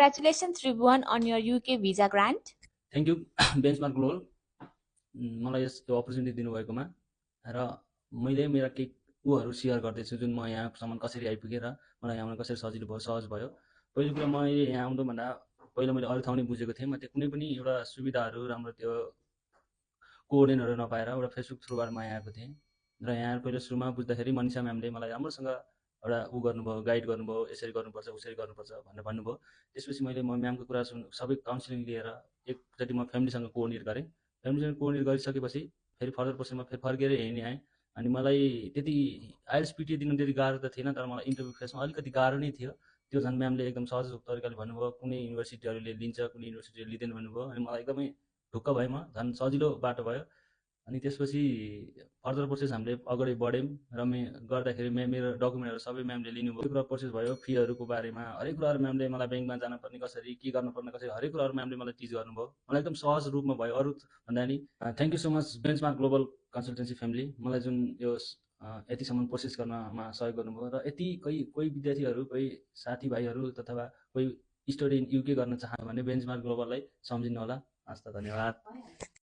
Congratulations, Tribhuvan, on your UK visa grant. Thank you, Benchmark Global. मलाई यस्तो opportunity दिनुभएकोमा र मैले मेरा केही कुराहरू सेयर गर्दैछु जुन म यहाँसम्म कसरी आइपुगेँ र मलाई यहाँ आउन कसरी सजिलो भयो सहज भयो। पहिलो कुरा मैले यहाँ आउँनुभन्दा पहिला मैले अरू ठाउँ नै बुझेको थिएँ। म त्यो कुनै पनि एउटा सुविधाहरू राम्रो त्यो कोअर्डिनेटहरू नपाएर एउटा फेसबुक थ्रुबाट म यहाँ आएको थिएँ र यहाँ पहिलो सुरुमा बुझ्दाखेरि मनिषा म्यामले मलाई राम्रोसँग एउटा गर्नुभयो, गाइड गर्नुभयो, यसरी गर्नुपर्छ उसरी गर्नुपर्छ भनेर भन्नुभयो। त्यसपछि मैले म म्यामको कुरा सबै काउन्सिलिङ लिएर एकचोटि म फ्यामिलीसँग कोअर्डिनेट गरेँ। फ्यामिलीसँग कोअर्डिनेट गरिसकेपछि फेरि फर्दर प्रोसेसमा फेरि फर्केर हेर्ने आएँ। अनि मलाई त्यति आइएल्टिएस पिटी दिनु त्यति गाह्रो त थिएन, तर मलाई इन्टरभ्यू फेसमा अलिकति गाह्रो नै थियो। त्यो झन् म्यामले एकदम सहज तरिकाले भन्नुभयो, कुनै युनिभर्सिटीहरूले लिन्छ कुनै युनिभर्सिटीले लिँदैन भन्नुभयो। अनि मलाई एकदमै ढुक्क भएँ, म झन् सजिलो बाटो भयो। अनि त्यसपछि फर्दर प्रोसेस हामीले अगाडि बढ्यौँ र गर्दाखेरि मेरो डकुमेन्टहरू सबै म्यामले लिनुभयो। कुरा प्रोसेस भयो, फीहरूको बारेमा हरेक कुराहरू म्यामले मलाई ब्याङ्कमा जानुपर्ने कसरी, के गर्नुपर्ने कसरी, हरेक कुराहरू म्यामले मलाई टिच गर्नुभयो। मलाई एकदम सहज रूपमा भयो अरू भन्दा नि। Thank you so much benchmark global consultancy family, मलाई जुन यो यतिसम्म प्रोसेस गर्नमा सहयोग गर्नुभयो। र यति कोही विद्यार्थीहरू, कोही साथीभाइहरू अथवा कोही स्टडी इन युके गर्न चाहन्छ भने बेन्चमार्क ग्लोबललाई सम्झिनु होला। हस् त, धन्यवाद।